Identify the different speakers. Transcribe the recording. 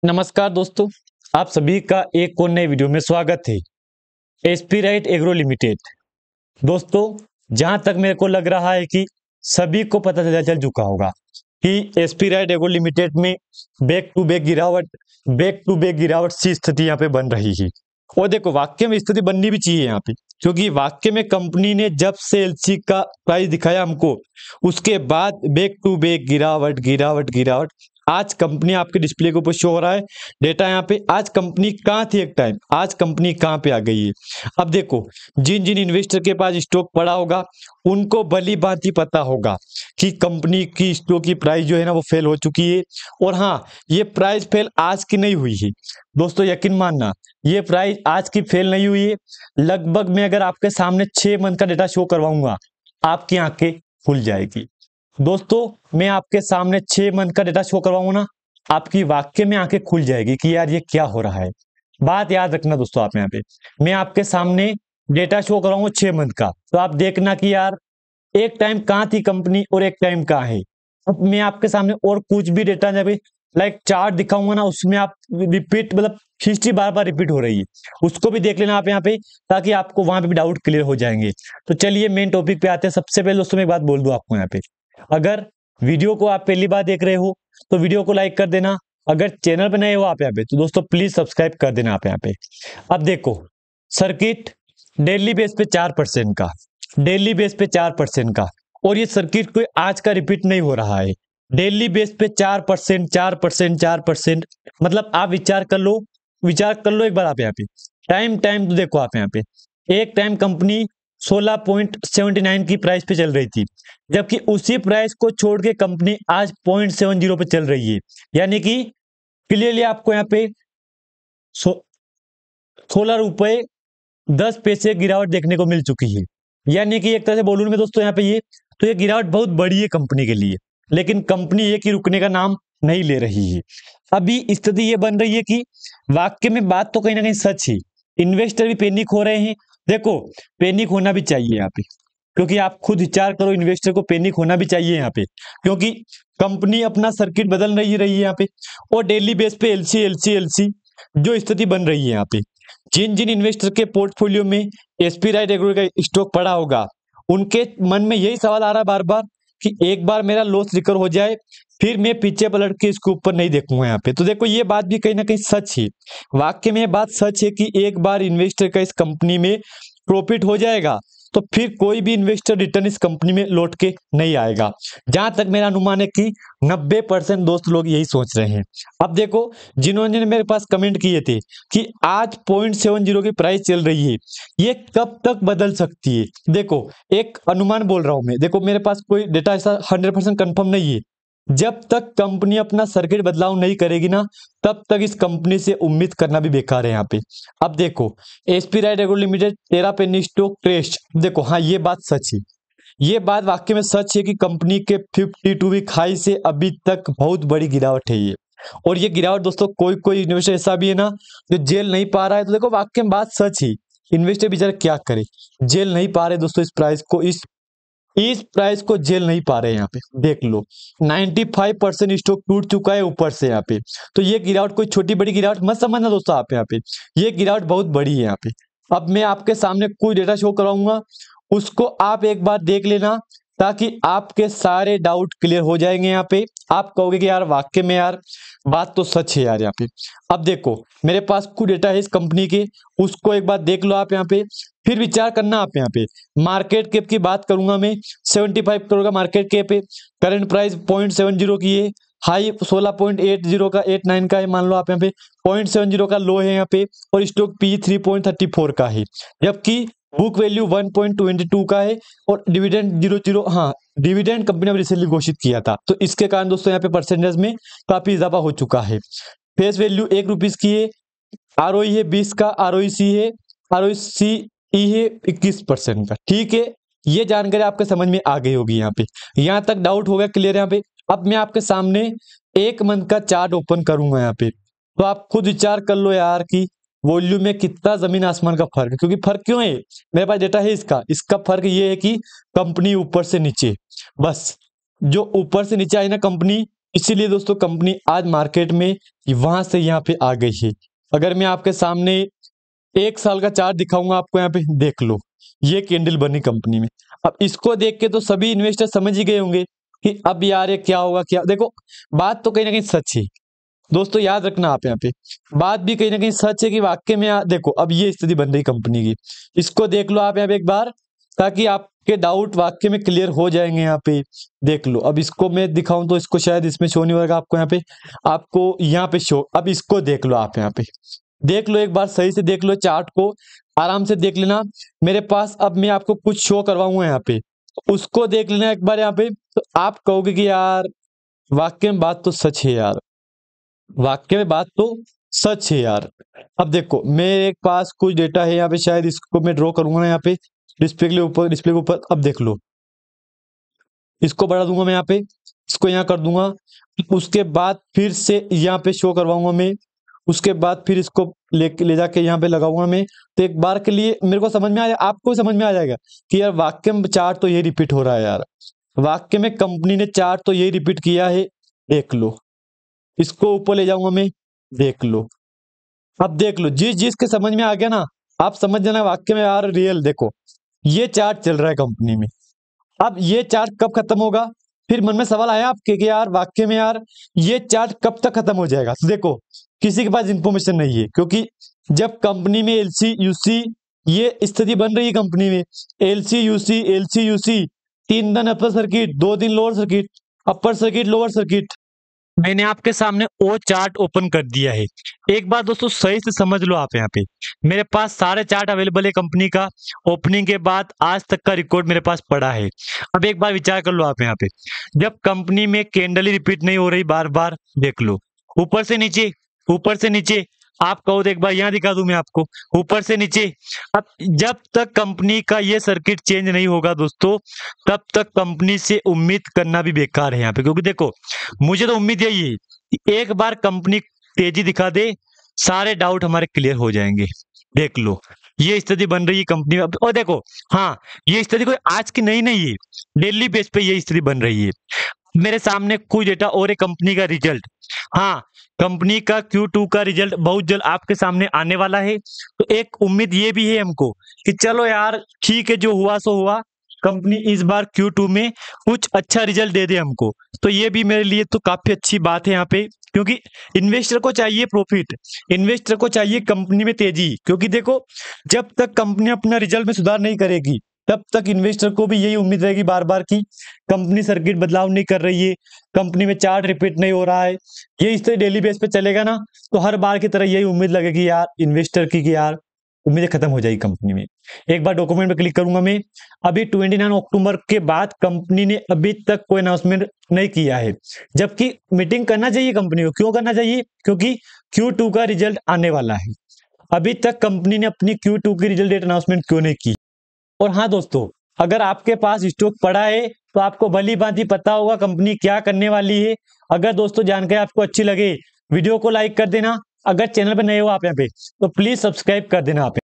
Speaker 1: नमस्कार दोस्तों, आप सभी का एक और नए वीडियो में स्वागत है। एसपी राइट एग्रो लिमिटेड दोस्तों, जहां तक मेरे को लग रहा है कि सभी को पता चल चुका होगा कि एसपी राइट एग्रो लिमिटेड में बैक टू बैक गिरावट सी स्थिति यहाँ पे बन रही है। और देखो, वाकई में स्थिति बननी भी चाहिए यहाँ पे, क्योंकि वाकई में कंपनी ने जब से एलसी का प्राइस दिखाया हमको, उसके बाद बैक टू बैक गिरावट गिरावट गिरावट। आज कंपनी आपके डिस्प्ले के ऊपर शो हो रहा है डेटा यहाँ पे। आज कंपनी कहाँ थी एक टाइम, आज कंपनी कहाँ पे आ गई है। अब देखो, जिन जिन इन्वेस्टर के पास स्टॉक पड़ा होगा उनको भली भांति पता होगा कि कंपनी की स्टॉक की प्राइस जो है ना वो फेल हो चुकी है। और हाँ, ये प्राइस फेल आज की नहीं हुई है दोस्तों, यकीन मानना, ये प्राइस आज की फेल नहीं हुई है। लगभग मैं अगर आपके सामने 6 मंथ का डेटा शो करवाऊंगा, आपकी आंखें खुल जाएगी दोस्तों। मैं आपके सामने 6 मंथ का डेटा शो करवाऊंगा ना, आपकी वाकई में आंखें खुल जाएगी कि यार ये क्या हो रहा है। बात याद रखना दोस्तों, आप यहाँ पे मैं आपके सामने डेटा शो कराऊंगा 6 मंथ का, तो आप देखना कि यार एक टाइम कहाँ थी कंपनी और एक टाइम कहाँ है। अब मैं आपके सामने और कुछ भी डेटा जब लाइक चार्ट दिखाऊंगा ना, उसमें आप रिपीट मतलब हिस्ट्री बार बार रिपीट हो रही है, उसको भी देख लेना आप यहाँ पे, ताकि आपको वहां पे भी डाउट क्लियर हो जाएंगे। तो चलिए मेन टॉपिक पे आते हैं। सबसे पहले दोस्तों मैं एक बात बोल दूं आपको यहाँ पे, अगर वीडियो को आप पहली बार देख रहे हो तो वीडियो को लाइक कर देना। अगर चैनल पे नए हो आप यहाँ पे, तो दोस्तों प्लीज सब्सक्राइब कर देना आप यहाँ पे। अब देखो, सर्किट डेली बेस पे 4% का, डेली बेस पे 4% का, और ये सर्किट कोई आज का रिपीट नहीं हो रहा है। डेली बेस पे 4% 4% 4%, मतलब आप विचार कर लो, विचार कर लो एक बार आप यहाँ पे। टाइम टाइम तो देखो आप यहाँ पे, एक टाइम कंपनी 16.79 की प्राइस पे चल रही थी, जबकि उसी प्राइस को छोड़ के कंपनी आज 0.70 पे चल रही है। यानी कि क्लियरली आपको यहाँ पे 16 रुपए 10 पैसे गिरावट देखने को मिल चुकी है। यानी कि एक तरह से बोलूं मैं दोस्तों यहाँ पे, ये गिरावट बहुत बड़ी है कंपनी के लिए, लेकिन कंपनी ये कि रुकने का नाम नहीं ले रही है। अभी स्थिति ये बन रही है कि वाक्य में बात तो कहीं ना कहीं सच है, इन्वेस्टर भी पैनिक हो रहे हैं। देखो, पैनिक होना भी चाहिए यहाँ पे, क्योंकि आप खुद विचार करो, इन्वेस्टर को पैनिक होना भी चाहिए यहाँ पे, क्योंकि कंपनी अपना सर्किट बदल रही है यहाँ पे, और डेली बेस पे एलसी एलसी एलसी जो स्थिति बन रही है यहाँ पे। जिन जिन इन्वेस्टर के पोर्टफोलियो में एसपी राइट एग्रो का स्टॉक पड़ा होगा, उनके मन में यही सवाल आ रहा है बार बार कि एक बार मेरा लॉस रिकवर हो जाए, फिर मैं पीछे पलट के इसके ऊपर नहीं देखूंगा यहाँ पे। तो देखो, ये बात भी कहीं ना कहीं सच है, वाकई में ये बात सच है कि एक बार इन्वेस्टर का इस कंपनी में प्रॉफिट हो जाएगा तो फिर कोई भी इन्वेस्टर रिटर्न इस कंपनी में लौट के नहीं आएगा। जहां तक मेरा अनुमान है कि 90% दोस्त लोग यही सोच रहे हैं। अब देखो, जिन्होंने मेरे पास कमेंट किए थे कि आज 0.70 की प्राइस चल रही है, ये कब तक बदल सकती है, देखो एक अनुमान बोल रहा हूं मैं। देखो, मेरे पास कोई डेटा ऐसा 100% कंफर्म नहीं है। जब तक कंपनी अपना सर्किट बदलाव नहीं करेगी ना, तब तक इस कंपनी से उम्मीद करना भी बेकार है यहाँ पे। अब देखो, SP right agro limited 13 penny stock trace, देखो हाँ ये बात सच है, ये बात वाकई में सच है कि कंपनी के 52 वीक हाई से अभी तक बहुत बड़ी गिरावट है ये। और ये गिरावट दोस्तों, कोई कोई इन्वेस्टर ऐसा भी है ना जो झेल नहीं पा रहा है। तो देखो, वाकई में बात सच है, इन्वेस्टर बेचारे क्या करे, झेल नहीं पा रहे दोस्तों इस प्राइस को, इस प्राइस को झेल नहीं पा रहे। यहाँ पे देख लो, 95% स्टॉक टूट चुका है ऊपर से यहाँ पे। तो ये गिरावट कोई छोटी बड़ी गिरावट मत समझना दोस्तों आप यहाँ पे, ये गिरावट बहुत बड़ी है यहाँ पे। अब मैं आपके सामने कोई डेटा शो कराऊंगा, उसको आप एक बार देख लेना, ताकि आपके सारे डाउट क्लियर हो जाएंगे यहाँ पे। आप कहोगे कि यार वाकई में यार बात तो सच है यार यहाँ पे। अब देखो, मेरे पास कुछ डेटा है इस कंपनी के, उसको एक बार देख लो आप यहाँ पे, फिर विचार करना आप यहाँ पे। मार्केट कैप की बात करूंगा मैं, 75 करोड़ का मार्केट कैप है, करंट प्राइस 0.70 की है, हाई 16.80 का 89 का है, मान लो आप यहाँ पे 0.70 का लो है यहाँ पे, और स्टॉक पी 3.34 का है, जबकि बुक वैल्यू 1.22 का है, और डिविडेंड 00, हाँ डिविडेंड कंपनी ने रिसेंटली घोषित किया था, तो इसके कारण दोस्तों यहाँ पे परसेंटेज में काफी इजाफा हो चुका है। फेस वैल्यू 1 रुपीज की है, आरओई है 20 का, आरओईसी है, आरओईसी है 21% का। ठीक है, ये जानकारी आपके समझ में आ गई होगी यहाँ पे, यहाँ तक डाउट हो गया क्लियर यहाँ पे। अब मैं आपके सामने 1 मंथ का चार्ट ओपन करूंगा यहाँ पे, तो आप खुद विचार कर लो यार कि वॉल्यूम में कितना जमीन आसमान का फर्क है। क्योंकि फर्क क्यों है, मेरे पास डेटा है इसका फर्क ये है कि कंपनी ऊपर से नीचे, बस जो ऊपर से नीचे आई ना कंपनी, इसीलिए दोस्तों कंपनी आज मार्केट में वहां से यहाँ पे आ गई है। अगर मैं आपके सामने 1 साल का चार्ट दिखाऊंगा आपको, यहाँ पे देख लो, ये कैंडल बनी कंपनी में। अब इसको देख के तो सभी इन्वेस्टर समझ ही गए होंगे कि अब यार ये क्या होगा, क्या देखो, बात तो कहीं ना कहीं सच है दोस्तों, याद रखना आप यहाँ पे, बात भी कहीं ना कहीं सच है कि वाकई में देखो अब ये स्थिति बन रही कंपनी की। इसको देख लो आप यहाँ पे एक बार, ताकि आपके डाउट वाकई में क्लियर हो जाएंगे। यहाँ पे देख लो, अब इसको मैं दिखाऊं तो इसको शायद इसमें शो नहीं होगा आपको, यहाँ पे आपको यहाँ पे शो, अब इसको देख लो आप यहाँ पे, देख लो एक बार सही से देख लो चार्ट को, आराम से देख लेना मेरे पास। अब मैं आपको कुछ शो करवाऊंगा यहाँ पे, उसको देख लेना एक बार यहाँ पे, तो आप कहोगे कि यार वाकई में बात तो सच है यार, वाक्य में बात तो सच है यार। अब देखो मेरे पास कुछ डेटा है यहाँ पे, शायद इसको मैं ड्रॉ करूंगा ना यहाँ पे डिस्प्ले के ऊपर। अब देख लो, इसको बढ़ा दूंगा मैं यहाँ पे, इसको यहाँ कर दूंगा, उसके बाद फिर से यहाँ पे शो करवाऊंगा मैं, उसके बाद फिर इसको ले जाके यहाँ पे लगाऊंगा मैं। तो एक बार के लिए मेरे को समझ में आ जाए, आपको समझ में आ जाएगा कि यार वाक्य में चार्ट तो ये रिपीट हो रहा है यार, वाक्य में कंपनी ने चार्ट तो ये रिपीट किया है। देख लो, इसको ऊपर ले जाऊंगा मैं, देख लो, अब देख लो, जिस जिस के समझ में आ गया ना, आप समझ जाना वाक्य में यार रियल। देखो ये चार्ट चल रहा है कंपनी में, अब ये चार्ट कब खत्म होगा, फिर मन में सवाल आया आपके कि यार वाक्य में यार ये चार्ट कब तक खत्म हो जाएगा। तो देखो किसी के पास इंफॉर्मेशन नहीं है, क्योंकि जब कंपनी में एलसी यूसी ये स्थिति बन रही है कंपनी में, एलसी यूसी 3 दिन अपर सर्किट, 2 दिन lower circuit, upper circuit lower circuit, मैंने आपके सामने वो चार्ट ओपन कर दिया है। एक बार दोस्तों सही से समझ लो आप, यहाँ पे मेरे पास सारे चार्ट अवेलेबल है कंपनी का, ओपनिंग के बाद आज तक का रिकॉर्ड मेरे पास पड़ा है। अब एक बार विचार कर लो आप यहाँ पे, जब कंपनी में कैंडल ही रिपीट नहीं हो रही बार बार, देख लो ऊपर से नीचे, ऊपर से नीचे, आप कहो तो एक बार यहाँ दिखा दूं मैं आपको, ऊपर से नीचे। अब जब तक कंपनी का ये सर्किट चेंज नहीं होगा दोस्तों, तब तक कंपनी से उम्मीद करना भी बेकार है यहाँ पे, क्योंकि देखो मुझे तो उम्मीद यही है कि एक बार कंपनी तेजी दिखा दे, सारे डाउट हमारे क्लियर हो जाएंगे। देख लो ये स्थिति बन रही है कंपनी में। और देखो हाँ, ये स्थिति कोई आज की नहीं है, डेली बेस पे ये स्थिति बन रही है। मेरे सामने कुछ डेटा और है कंपनी का रिजल्ट, हाँ कंपनी का Q2 का रिजल्ट बहुत जल्द आपके सामने आने वाला है। तो एक उम्मीद ये भी है हमको कि चलो यार ठीक है, जो हुआ सो हुआ, कंपनी इस बार Q2 में कुछ अच्छा रिजल्ट दे दे हमको। तो ये भी मेरे लिए तो काफी अच्छी बात है यहाँ पे, क्योंकि इन्वेस्टर को चाहिए प्रॉफिट, इन्वेस्टर को चाहिए कंपनी में तेजी, क्योंकि देखो जब तक कंपनी अपना रिजल्ट में सुधार नहीं करेगी, तब तक इन्वेस्टर को भी यही उम्मीद रहेगी बार बार की कंपनी सर्किट बदलाव नहीं कर रही है, कंपनी में चार्ट रिपीट नहीं हो रहा है। ये इस तरह डेली बेस पे चलेगा ना, तो हर बार की तरह यही उम्मीद लगेगी यार इन्वेस्टर की कि यार उम्मीदें खत्म हो जाएगी कंपनी में। एक बार डॉक्यूमेंट पे क्लिक करूंगा मैं, अभी 29 अक्टूबर के बाद कंपनी ने अभी तक कोई अनाउंसमेंट नहीं किया है, जबकि मीटिंग करना चाहिए कंपनी को। क्यों करना चाहिए? क्योंकि Q2 का रिजल्ट आने वाला है। अभी तक कंपनी ने अपनी Q2 की रिजल्ट डेट अनाउंसमेंट क्यों नहीं की? और हाँ दोस्तों, अगर आपके पास स्टॉक पड़ा है तो आपको भली भांति पता होगा कंपनी क्या करने वाली है। अगर दोस्तों जानकारी आपको अच्छी लगे, वीडियो को लाइक कर देना। अगर चैनल पर नए हो आप यहाँ पे, तो प्लीज सब्सक्राइब कर देना आप।